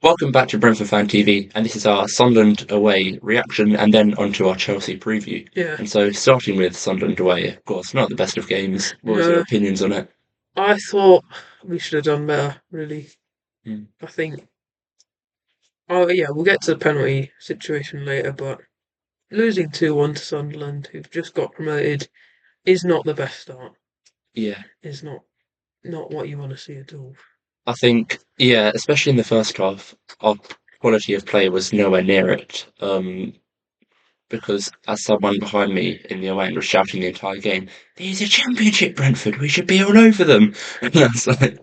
Welcome back to Brentford Fan TV, and this is our Sunderland away reaction and then onto our Chelsea preview. Yeah, And so, starting with Sunderland away, of course, not the best of games. What was your no, opinions on it? I thought we should have done better, really. Mm. I think, oh yeah, we'll get to the penalty situation later, but losing 2-1 to Sunderland, who've just got promoted, is not the best start. Yeah, Is not what you want to see at all. I think, yeah, especially in the first half, our quality of play was nowhere near it. Because as someone behind me in the away end was shouting the entire game, "These are Championship Brentford. We should be all over them." And I was like,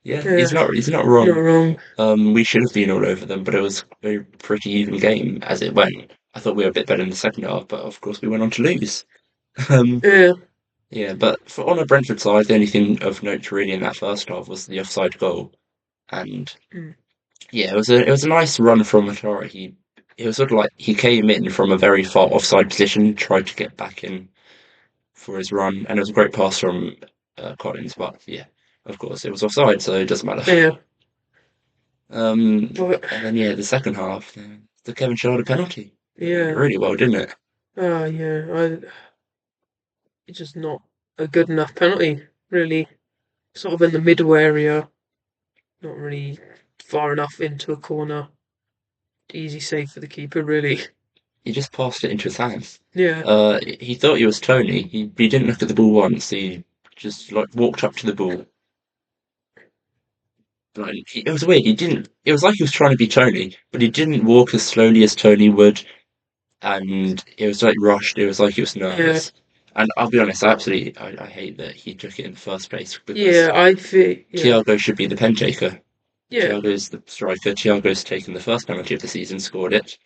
"Yeah, he's Yeah, not not wrong." wrong. We should have been all over them, but it was a pretty even game as it went. I thought we were a bit better in the second half, but of course we went on to lose. Um, Yeah, yeah, but on a Brentford side, the only thing of note really in that first half was the offside goal, and mm, yeah, it was a nice run from Matara. It was sort of like he came in from a very far offside position, tried to get back in for his run, and it was a great pass from Collins. But yeah, of course it was offside, so it doesn't matter. yeah, Um, but and then yeah, the second half, the Kevin Schade penalty. It went yeah, really well, didn't it? yeah. It's just not a good enough penalty, really. Sort of in the middle area, not really far enough into a corner. Easy save for the keeper, really. He just passed it into his hands. Yeah, He thought he was Tony. He didn't look at the ball once. He just like walked up to the ball. Like it was weird. He didn't. It was like he was trying to be Tony, but he didn't walk as slowly as Tony would, and it was like rushed. It was like he was yeah, nervous. And I'll be honest, I hate that he took it in the first place because yeah. I feel, yeah, Thiago should be the pen taker. yeah, Thiago's the striker. Thiago's taken the first penalty of the season, scored it,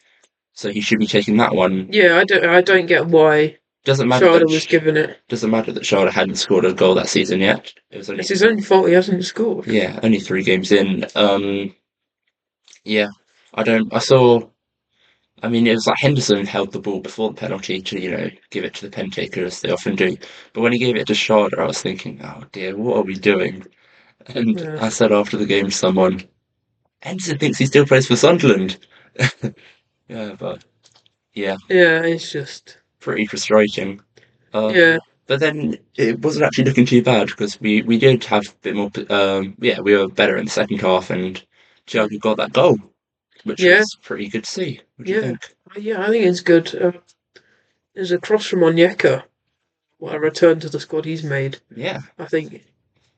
so he should be taking that one. yeah. I don't get why Doesn't matter Shada that was given it. Schade hadn't scored a goal that season yet. It was It's only his own fault he hasn't scored. yeah, only 3 games in. Yeah, I don't. I saw. I mean, it was like Henderson held the ball before the penalty to give it to the pen taker as they often do. But when he gave it to Schade, I was thinking, oh dear, what are we doing? And Yeah, I said after the game to someone, Henderson thinks he still plays for Sunderland. Yeah, but yeah, yeah. It's just, pretty frustrating. Uh, yeah, but then it wasn't actually looking too bad because we did have a bit more. Yeah, we were better in the second half, and mm, Thiago got that goal, which yeah, was pretty good to see. What do you yeah, think? yeah. I think it's good. There's a cross from Onyeka. What a return to the squad he's made. Yeah, I think,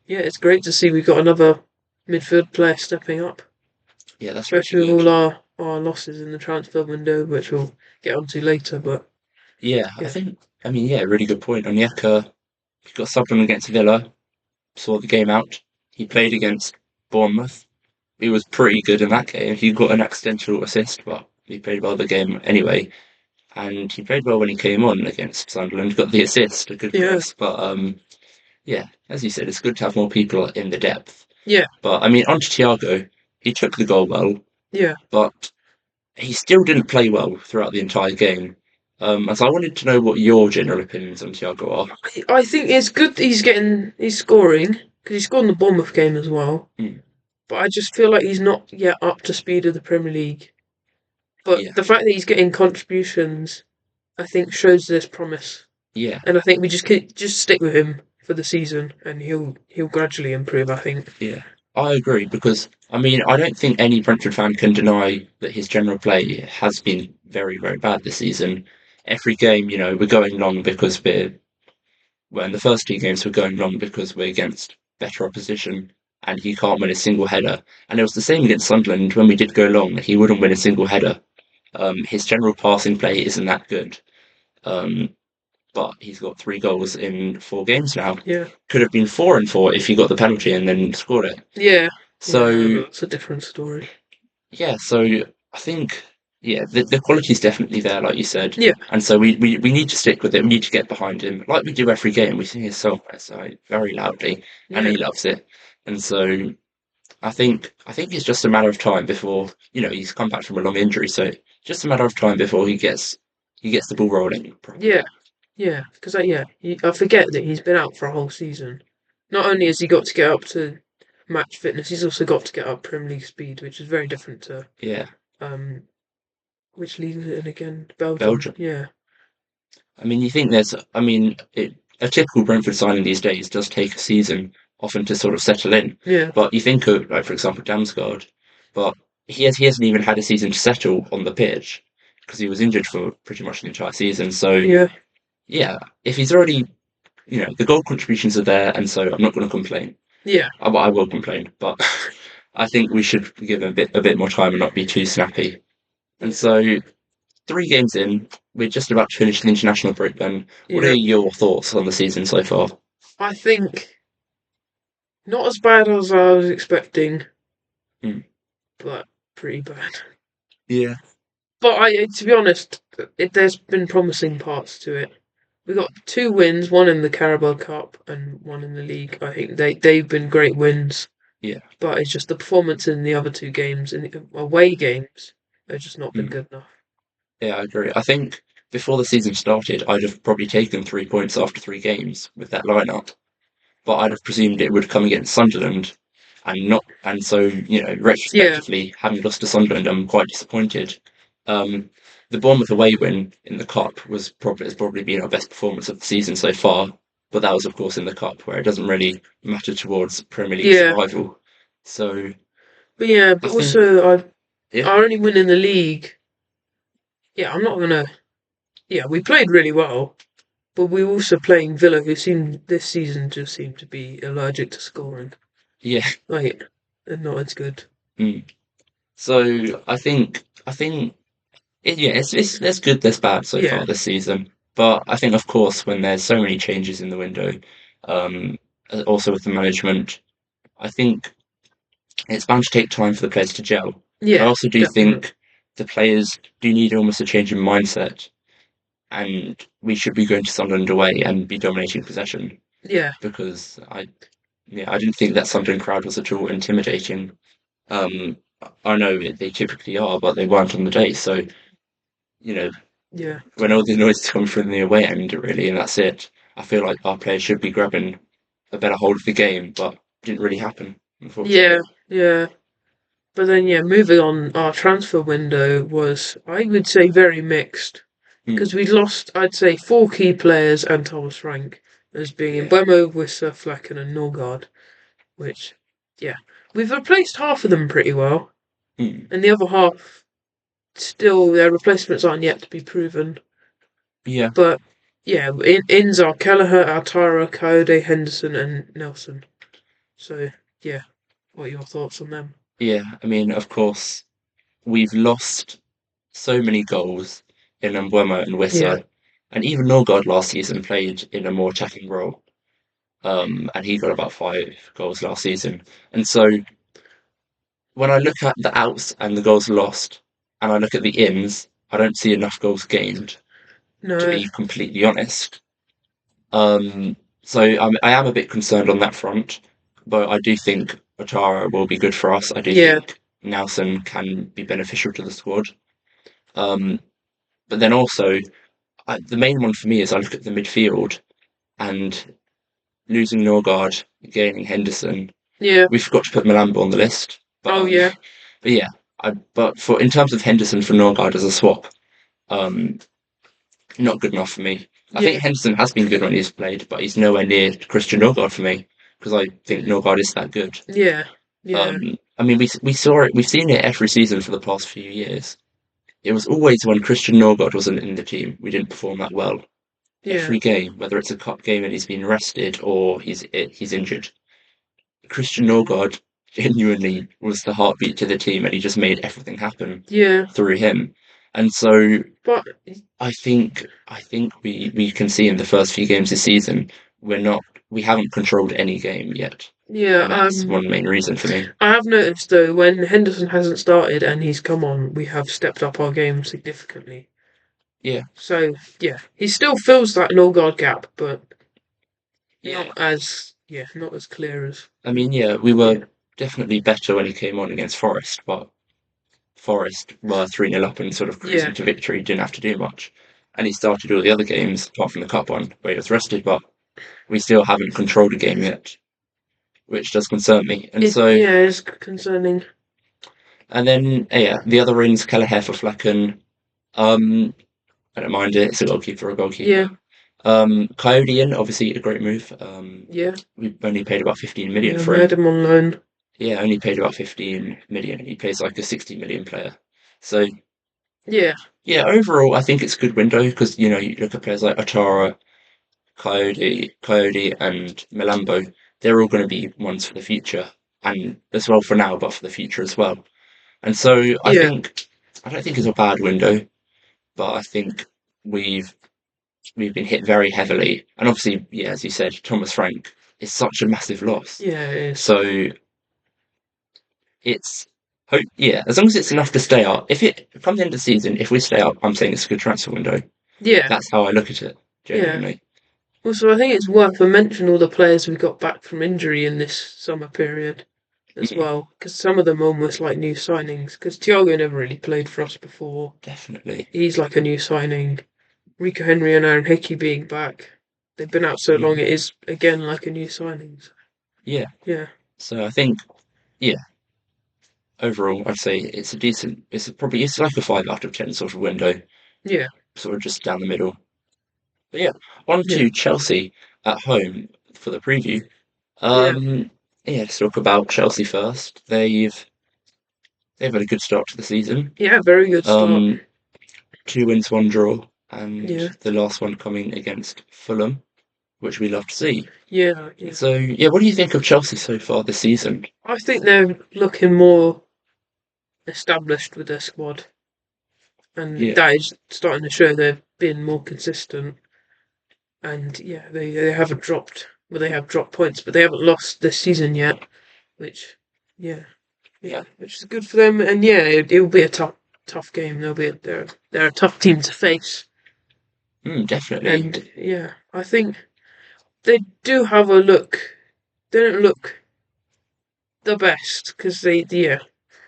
yeah, it's great to see we've got another midfield player stepping up, yeah, that's really especially with good. all our losses in the transfer window, which we'll get onto later. But Yeah, yeah, I mean, yeah, really good point. Onyeka, he got subbed on against Villa, saw the game out. He played against Bournemouth. He was pretty good in that game. He got an accidental assist, but he played well the game anyway. And he played well when he came on against Sunderland, got the assist, a good yeah, cross. But yeah, as you said, it's good to have more people in the depth. yeah, But I mean, on to Thiago, he took the goal well, yeah. but he still didn't play well throughout the entire game. And so I wanted to know what your general opinions on Thiago are. I think it's good that he's scoring because he scored in the Bournemouth game as well. Mm, But I just feel like he's not yet up to speed of the Premier League. But yeah, the fact that he's getting contributions, I think, shows there's promise. yeah, And I think we just stick with him for the season, and he'll gradually improve. I think. yeah. I agree because I mean I don't think any Brentford fan can deny that his general play has been very, very bad this season. Every game, we're going long because in the first 2 games we're going long because we're against better opposition and he can't win a single header. And it was the same against Sunderland when we did go long. He wouldn't win a single header. His general passing play isn't that good. Um, but he's got 3 goals in 4 games now. Yeah, Could have been 4 and 4 if he got the penalty and then scored it. yeah, yeah. So That's a different story. yeah, so I think yeah, the quality's definitely there, like you said. Yeah, And so we need to stick with it. We need to get behind him, like we do every game. We sing his song so very loudly, and yeah, he loves it. And so I think it's just a matter of time before he's come back from a long injury, so just a matter of time before he gets the ball rolling yeah, properly. yeah. Because I forget that he's been out for a whole season. Not only has he got to get up to match fitness. He's also got to get up Premier League speed, which is very different to Yeah, um, which league is it in again? Belgium. Belgium. Yeah, I mean, you think a typical Brentford signing these days does take a season often to sort of settle in. yeah, But you think of, like, for example, Damsgaard, but he hasn't even had a season to settle on the pitch because he was injured for pretty much the entire season. So, yeah, yeah, if he's already, the goal contributions are there, and so I'm not going to complain. yeah, I will complain, but I think we should give him a bit more time and not be too snappy. And yeah, so 3 games in, we're just about to finish the international break then. What are yeah. your thoughts on the season so far? I think not as bad as I was expecting, Hmm. but pretty bad. Yeah, But to be honest, there's been promising parts to it. We got 2 wins, one in the Carabao Cup and one in the league. I think they've been great wins, yeah, but it's just the performance in the other 2 games, in the away games, have just not been hmm. good enough. Yeah, I agree. I think before the season started, I'd have probably taken 3 points after 3 games with that lineup, but I'd have presumed it would come against Sunderland and not. And so, Yeah, retrospectively, having lost to Sunderland, I'm quite disappointed. Um, the Bournemouth away win in the cup has probably been our best performance of the season so far, but that was, of course, in the cup where it doesn't really matter towards Premier League yeah, survival. So but yeah, I but think, also yeah, our only win in the league. Yeah, I'm not gonna. Yeah, we played really well, but we were also playing Villa, who seemed this season just seemed to be allergic to scoring. yeah. Like, they're not as good. Mm. So I think it's there's good, there's bad so Yeah, far this season. But I think, of course, when there's so many changes in the window, um, also with the management, I think it's bound to take time for the players to gel. I yeah, also do definitely. think the players do need almost a change in mindset, and we should be going to Sunderland away and be dominating possession Yeah, because I didn't think that Sunderland crowd was at all intimidating. Um, I know they typically are, but they weren't on the day. So, you know, yeah, when all the noise comes from the away end, really, and that's it. I feel like our players should be grabbing a better hold of the game, but it didn't really happen, yeah, unfortunately. yeah. But then, yeah, moving on, our transfer window was, I would say, very mixed Hmm. because we lost, I'd say, 4 key players and Thomas Frank as being Yeah. Mbemo, Wissa, Flecken, and Norgard. Which, yeah, we've replaced half of them pretty well, Hmm. and the other half still their replacements aren't yet to be proven. Yeah. But yeah, ins are Kelleher, Altara, Coyote, Henderson, and Nelson. So yeah, what are your thoughts on them? Yeah. I mean, of course, we've lost so many goals in Mbeumo and Yeah, Wissa, and even Norgard last season played in a more attacking role. And he got about 5 goals last season. And so when I look at the outs and the goals lost, and I look at the ins, I don't see enough goals gained, to no, be completely honest. So I am a bit concerned on that front, but I do think Otara will be good for us. I do yeah, think Nelson can be beneficial to the squad. Um, but then also, the main one for me is I look at the midfield and losing Norgard, gaining Henderson. yeah, We forgot to put Malambo on the list, but oh yeah, but yeah, but for in terms of Henderson for Norgard as a swap, um, not good enough for me. I yeah, think Henderson has been good when he's played, but he's nowhere near Christian Norgard for me because I think Norgard is that good. yeah, yeah, I mean, we saw it, we've seen it every season for the past few years. It was always when Christian Norgard wasn't in the team, we didn't perform that well. yeah, Every game, whether it's a cup game and he's been rested or he's injured, Christian Norgard genuinely was the heartbeat to the team, and he just made everything happen yeah. through him. And so But I think we can see in the first few games this season we haven't controlled any game yet, yeah, and that's one main reason for me. I have noticed though when Henderson hasn't started and he's come on, we have stepped up our game significantly. Yeah, So yeah, he still fills that Norgard gap, but yeah. not as clear as I mean, yeah, we were yeah, definitely better when he came on against Forest, but Forest were 3-0 up and sort of yeah, cruising to victory, didn't have to do much. And he started all the other games apart from the cup one where he was rested, but we still haven't controlled a game yet. which does concern me. And It so, yeah, it's concerning. and then yeah, the other ins, Kelleher for Flecken. Um, I don't mind it. It's a goalkeeper, a Yeah, goalkeeper. Coyote in, obviously a great move. yeah, We only paid about 15 million yeah. for We had him. him on loan. Yeah, only paid about 15 million. He plays like a 60 million player. So Yeah, yeah, overall, I think it's a good window because you look at players like Atara, Coyote, and Milambo. They're all going to be ones for the future, and as well for now, but for the future as well. And so yeah, I don't think it's a bad window, but I think we've we've been hit very heavily. And obviously, yeah, as you said, Thomas Frank is such a massive loss. yeah. It is. So it's hope, yeah, as long as it's enough to stay up. If it comes the end of the season, if we stay up, I'm saying it's a good transfer window. Yeah, That's how I look at it, yeah. genuinely. Also, I think it's worth a mention all the players we got back from injury in this summer period as Mm, well, because some of them are almost like new signings. Because Thiago never really played for us before. definitely. He's like a new signing. Rico Henry and Aaron Hickey being back. They've been out so long, Mm, it is again like a new signing. So, yeah. yeah, So I think, yeah, overall, I'd say it's a decent. It's like a 5 out of 10 sort of window, yeah, sort of just down the middle. But yeah, on yeah, to Chelsea at home for the preview. yeah, Yeah, let's talk about Chelsea first. They've had a good start to the season. yeah. Very good start. Um, 2 wins, 1 draw, and Yeah, the last one coming against Fulham, which we love to see. yeah, yeah. So yeah, what do you think of Chelsea so far this season? I think they're looking more established with their squad, and Yeah, that is starting to show they've been more consistent. And yeah, they haven't dropped. Well, they have dropped points, but they haven't lost this season yet. Which, yeah, yeah, yeah, which is good for them. And yeah, it will be a tough game. They're a tough team to face. definitely. And yeah, I think they do have a look. They don't look the best because yeah,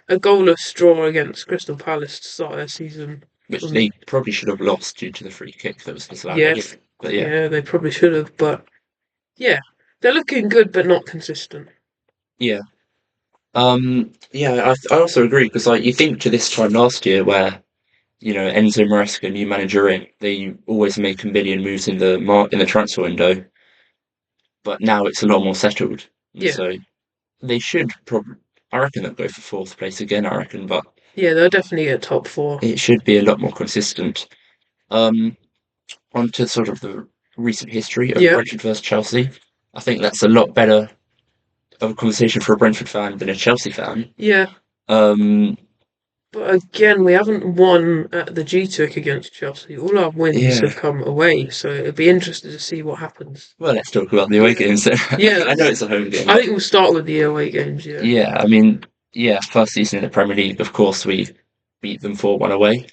a goalless draw against Crystal Palace to start their season. Which Um, they probably should have lost due to the free kick that was disallowed yeah, anyway. But yeah, yeah, they probably should have, but yeah, they're looking good but not consistent. yeah. Yeah, I also agree because like you think to this time last year where Enzo Maresca, new manager in, they always make a million moves in the transfer window, but now it's a lot more settled, and Yeah, so they should probably. I reckon they'll go for fourth place again. I reckon, but yeah, they'll definitely get top four. it should be a lot more consistent. Um, Onto sort of the recent history of Yeah, Brentford versus Chelsea. I think that's a lot better of a conversation for a Brentford fan than a Chelsea fan. yeah. Um, But again, we haven't won at the G-Tech against Chelsea. All our wins yeah. have come away, so it'd be interesting to see what happens. Well, let's talk about the away Yeah, games then. yeah. I know it's a home game, I but think we'll start with the away games. Yeah, yeah, I mean, yeah, first season in the Premier League, of course, we beat them 4-1 away.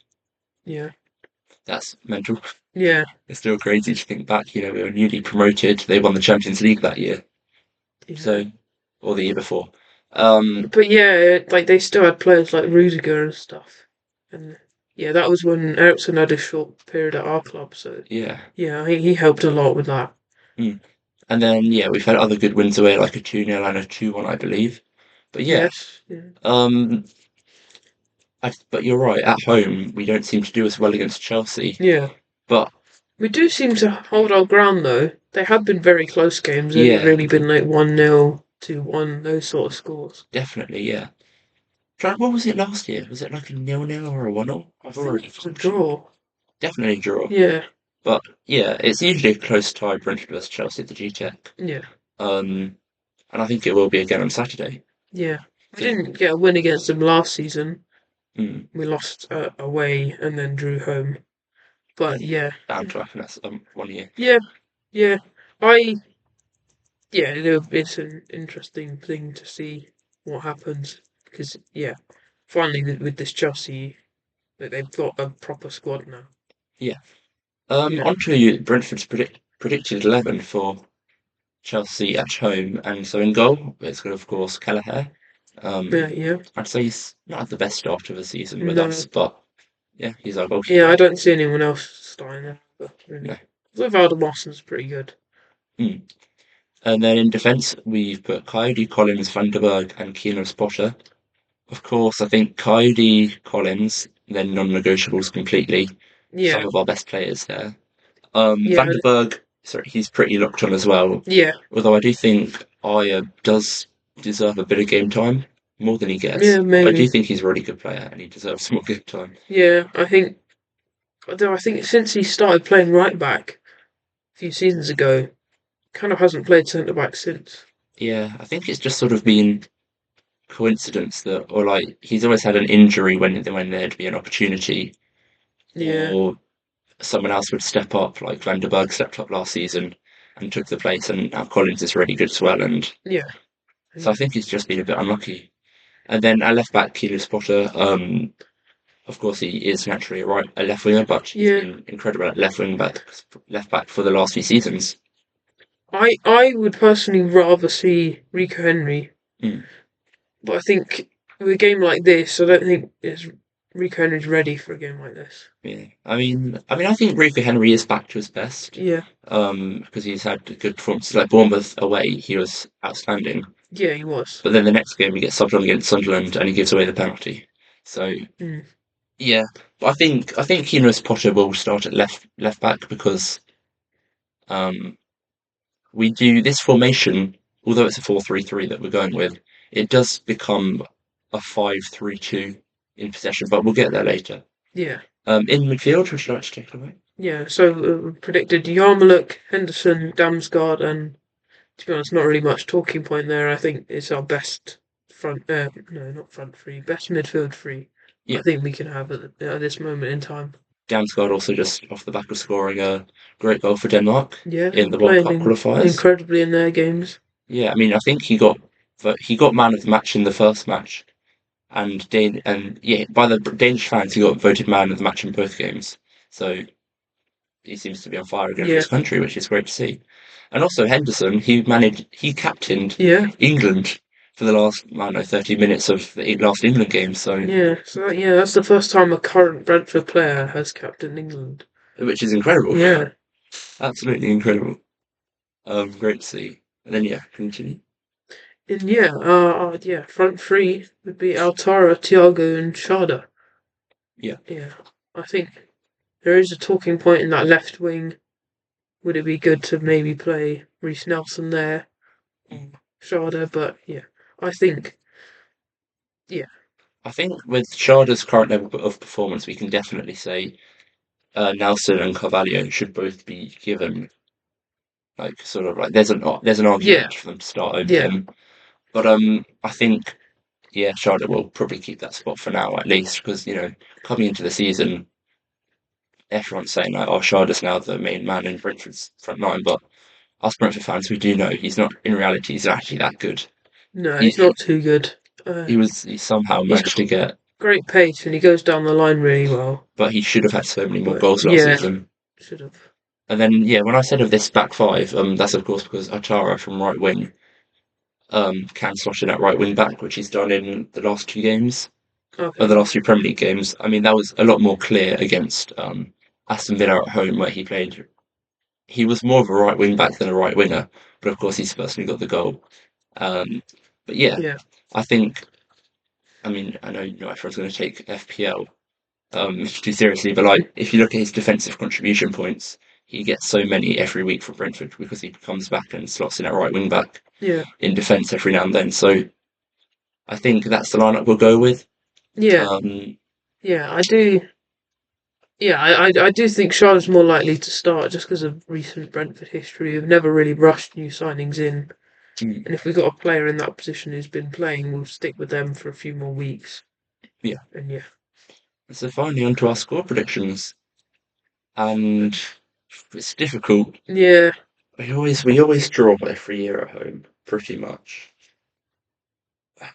yeah, That's mental. yeah, It's still crazy to think back. We were newly promoted. They won the Champions League that year, yeah. so or the year before. Um, But yeah, like they still had players like Rudiger and stuff, and yeah, that was when Ericsson had a short period at our club. So yeah. yeah, he helped a lot with that. Mm. And then yeah, we've had other good wins away, like a 2-0 and a 2-1, I believe. But yeah, Yes, yeah, um, but you're right. At home, we don't seem to do as well against Chelsea. yeah. But We do seem to hold our ground though. They have been very close games. They've yeah, really been like 1-0, 2-1, those sort of scores. definitely, yeah. What was it last year? Was it like a 0-0 or a 1-0? I I've think already it was a forgotten. draw. Definitely a draw. Yeah, But yeah, it's usually a close tie, Brentford versus Chelsea at the G-Tech. yeah, Um, and I think it will be again on Saturday. yeah. I We think didn't get a win against them last season. mm, We lost away and then drew home. But yeah, yeah, bound to happen. That's 1 year. yeah, yeah. I yeah, it's an interesting thing to see what happens because yeah, finally with this Chelsea, that they've got a proper squad now. Yeah. Yeah, On to Brentford's predicted 11 for Chelsea at home, and so in goal, it's got of course Kelleher. yeah, Um, yeah. I'd say he's not had the best start of the season with No, us, but yeah, he's our yeah, I goalkeeper. don't see anyone else starting there, but No. really. Although Valdemarson's pretty good. Mm. And then in defence, we've put Coyote, Collins, Van der Berg, and Keenan Spotter. Of course, I think Coyote, Collins, then non-negotiables completely. Some Yeah, of our best players there. yeah, Van der Berg, sorry, he's pretty locked on as well. yeah, Although I do think Aya does deserve a bit of game time, more than he gets. yeah, But I do maybe. think he's a really good player and he deserves more game time. Yeah, I think. Although I think since he started playing right back a few seasons ago, kind of hasn't played centre back since. Yeah, I think it's just sort of been coincidence that, or like he's always had an injury when there'd be an opportunity, Yeah, or someone else would step up, like Van der Berg stepped up last season and took the place, and now Collins is really good as well. And yeah, so I and think he's just been a bit unlucky. And then at left back, Keelan Spotter, of course he is naturally a left winger, but he's yeah. been incredible at left back for the last few seasons. I would personally rather see Rico Henry, Mm, but I think with a game like this, I don't think Rico Henry's ready for a game like this. yeah, I think Rico Henry is back to his best. Yeah, Because he's had good performances. Like Bournemouth away, he was outstanding. yeah, he was. But then the next game he gets subbed on against Sunderland and he gives away the penalty. So Mm. yeah, but I think Enos Potter will start at left back because um, we do this formation, although it's a 4-3-3 that we're going with, it does become a 5-3-2 in possession, but we'll get there later. Yeah, In midfield, would you like to take it away? yeah. So predicted Yarmulke, Henderson, Damsgaard, and to be honest, not really much talking point there. I think it's our best front. No, not front three. Best midfield three. I Yeah. think we can have at this moment in time. Damsgaard also just off the back of scoring a great goal for Denmark Yeah, in the World playing Cup qualifiers. incredibly in their games. Yeah, I mean, I think he got man of the match in the first match, and yeah, by the Danish fans, he got voted man of the match in both games. So he seems to be on fire again for Yeah, his country, which is great to see. And also Henderson, he captained yeah, England for the last, I don't know, 30 minutes of the last England game, so yeah. So yeah, that's the first time a current Brentford player has captained England. which is incredible, Yeah, absolutely incredible. Great to see. And then yeah, continue. and yeah, yeah, front three would be Altara, Thiago, and Sharda. Yeah, Yeah, I think there is a talking point in that left wing. Would it be good to maybe play Reece Nelson there or Sharda? But yeah, I think yeah, I think with Sharda's current level of performance, we can definitely say Nelson and Carvalho should both be given like sort of like there's an yeah, argument for them to start over yeah, him. But I think yeah, Sharda will probably keep that spot for now at least because coming into the season, everyone's saying like, oh, Sharda's now the main man in Brentford's front line, but us Brentford fans, we do know he's not. In reality, he's actually that good. no, He he's not too good. he somehow He's managed got to get, great pace and he goes down the line really well. but he should have had so many more But goals last yeah, season. should have. And then yeah, when I said of this back five, that's of course because Atara from right wing can slot in at right wing back, which he's done in the last two games, or the Okay. last two Premier League games. I mean, that was a lot more clear against Aston Villa at home, where he was more of a right wing back than a right winger, but of course he's personally got the goal. Um, but yeah, Yeah. I think, I mean, I know not everyone's going to take FPL too seriously, but like if you look at his defensive contribution points, he gets so many every week for Brentford because he comes back and slots in at right wing back Yeah. in defence every now and then. So I think that's the lineup we'll go with. Yeah. Um, Yeah. I do. Yeah, I do think Charlotte's more likely to start just because of recent Brentford history. We've never really rushed new signings in, mm, and if we've got a player in that position who's been playing, we'll stick with them for a few more weeks. yeah. And yeah, So finally on to our score predictions, and it's difficult. yeah, We always draw every year at home, pretty much. Have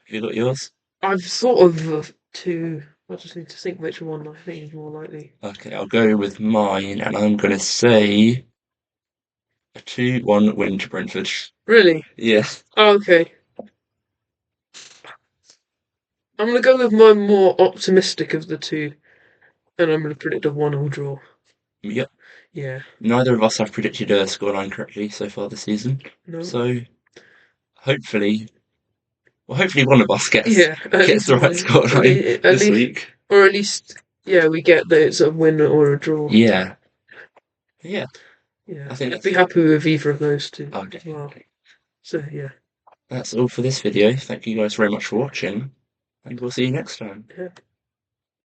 you got yours? I've thought of two. I just need to think which one I think is more likely. Okay, I'll go with mine, and I'm going to say a 2-1 win to Brentford. Really? Yeah. Oh, okay. I'm gonna go with my more optimistic of the two, and I'm gonna predict a 1-1 draw. Yep. Yeah. Neither of us have predicted a scoreline correctly so far this season. No. So hopefully, well, hopefully one of us Yeah. At gets least the right one. At scoreline least, this week. or at least, yeah, we get the sort of win or a draw. Yeah. Yeah. Yeah. I think I'd be happy with either of those two okay. as well. Okay. So yeah. That's all for this video. Thank you guys very much for watching, and we'll see you next time. Yeah.